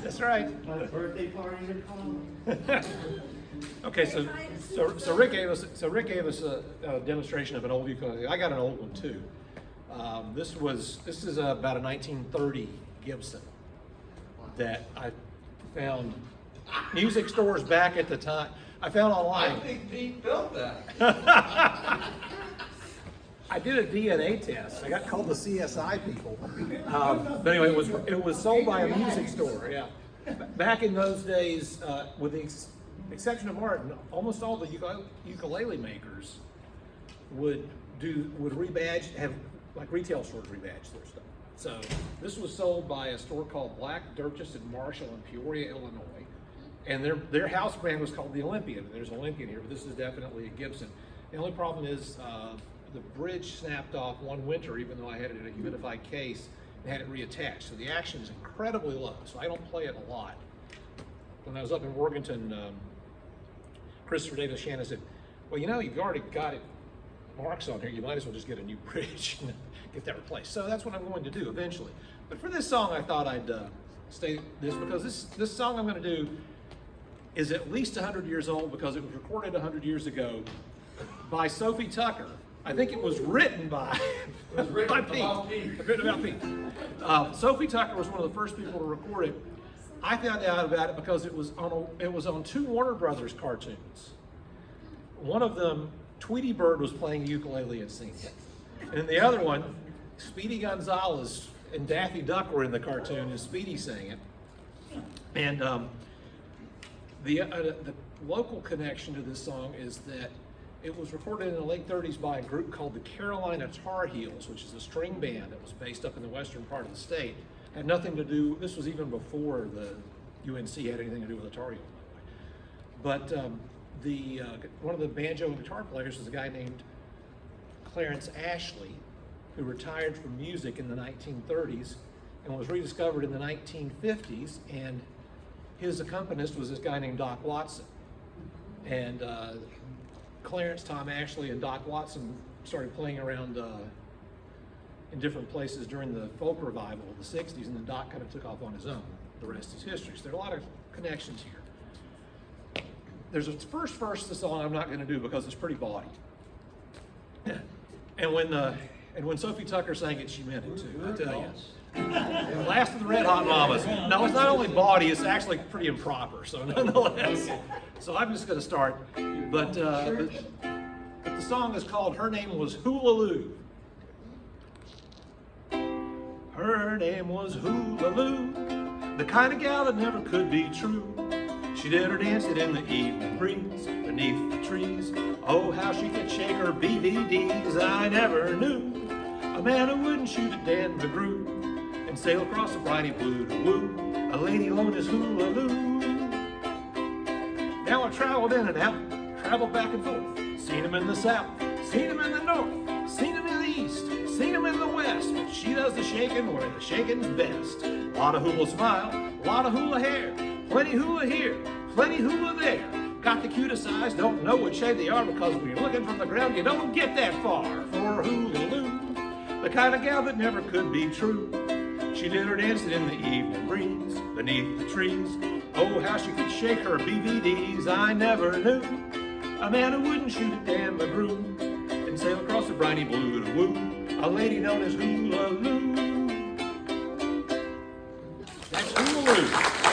That's right. My birthday party in college. Okay, so Rick gave us a demonstration of an old ukulele. I got an old one too. This is about a 1930 Gibson that I found music stores back at the time. I found online. I think Pete built that. I did a DNA test. I got called the CSI people. But anyway, it was sold by a music store. Yeah. Back in those days, with the exception of Martin, almost all the ukulele makers would rebadge, have like retail stores rebadge their stuff. So this was sold by a store called Black, Durkis, and Marshall in Peoria, Illinois. And their house brand was called the Olympian. There's an Olympian here, but this is definitely a Gibson. The only problem is the bridge snapped off one winter, even though I had it in a humidified case and had it reattached. So the action is incredibly low, so I don't play it a lot. When I was up in Morganton, Christopher Davis Shannon said, well, you know, you've already got it marks on here, you might as well just get a new bridge and get that replaced. So that's what I'm going to do eventually. But for this song, I thought I'd stay this, because this song I'm going to do is at least 100 years old, because it was recorded 100 years ago by Sophie Tucker. I think it was written by, by Pete. Written about Pete. Sophie Tucker was one of the first people to record it. I found out about it because it was on two Warner Brothers cartoons. One of them, Tweety Bird was playing ukulele and singing it. And the other one, Speedy Gonzalez and Daffy Duck were in the cartoon, and Speedy sang it. And the local connection to this song is that it was recorded in the late 30s by a group called the Carolina Tar Heels, which is a string band that was based up in the western part of the state. Had nothing to do, this was even before the UNC had anything to do with the Tar Heels, by the way. But one of the banjo and guitar players was a guy named Clarence Ashley, who retired from music in the 1930s and was rediscovered in the 1950s. And his accompanist was this guy named Doc Watson. And Clarence, Tom Ashley, and Doc Watson started playing around in different places during the folk revival of the 60s, and then Doc kind of took off on his own. The rest is history. So there are a lot of connections here. There's a first verse to the song I'm not going to do because it's pretty bawdy. And when Sophie Tucker sang it, she meant it too, I tell you. The last of the Red Hot Mamas. No, it's not only bawdy, it's actually pretty improper, so nonetheless. So I'm just going to start. But the song is called Her Name Was Hula. Her name was Hula, the kind of gal that never could be true. She did her dancing in the evening breeze, beneath the trees. Oh, how she could shake her BVDs, I never knew a man who wouldn't shoot at Dan McGrew and sail across the briny blue to woo a lady known as Hula. Now I traveled in and out, traveled back and forth, seen him in the south, seen him in the north, seen him in the east, seen him in the west. But she does the shaking where the shaking's best. A lot of hula smile, a lot of hula hair, plenty hula here, plenty hula there. Got the cutest eyes, don't know what shade they are, because when you're looking from the ground, you don't get that far. For Hula, the kind of gal that never could be true. She did her dancing in the evening breeze, beneath the trees. Oh, how she could shake her BVDs, I never knew a man who wouldn't shoot at Dan McGrew and sail across the briny blue to woo a lady known as Hula. That's Hula.